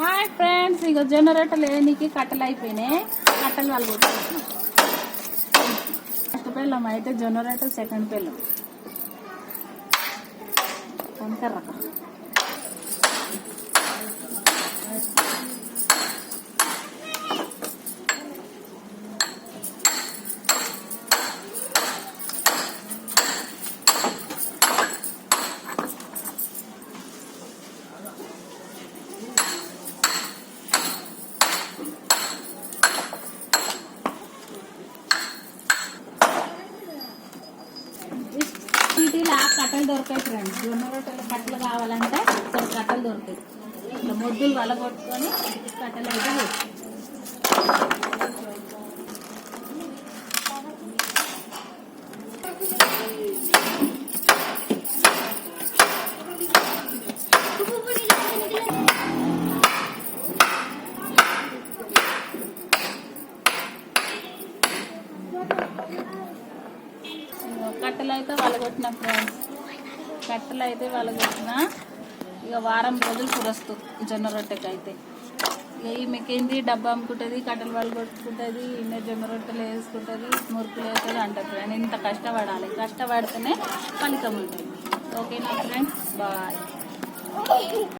Hi friends, ఇక జొన్న రొట్టెలు వేయడానికి కట్టెలు అయిపోయినాయి. కట్టెలు వాళ్ళు కొట్టుకుంటున్నాం. ఫస్ట్ పెళ్ళం అయితే జొన్న రొట్టెలు, సెకండ్ పెళ్ళం వంకర్ర. సిటీలో కట్టెలు దొరికాయి ఫ్రెండ్స్. జొన్న రొట్టెలు కట్టెలు కావాలంటే ఇక్కడ కట్టెలు దొరికాయి. ఇట్లా మొద్దులు వలగొట్టుకొని కట్టెలు అయితే కట్టెలు అయితే వలగొట్టిన ఫ్రెండ్స్. కట్టెలు అయితే వలగొట్టిన ఇక వారం రోజులు కురస్తుంది జొన్న రొట్టెకి అయితే. ఇక ఈమెకేంది డబ్బా అమ్ముకుంటుంది, కట్టెలు వలగొట్టుకుంటుంది, ఇన్న జొన్న రొట్టెలు వేసుకుంటుంది, మురుకులు వేస్తుంది అంటారు ఫ్రెండ్. ఇంత కష్టపడాలి, కష్టపడితేనే ఫలితం ఉంటుంది. ఓకేనా ఫ్రెండ్స్, బాయ్.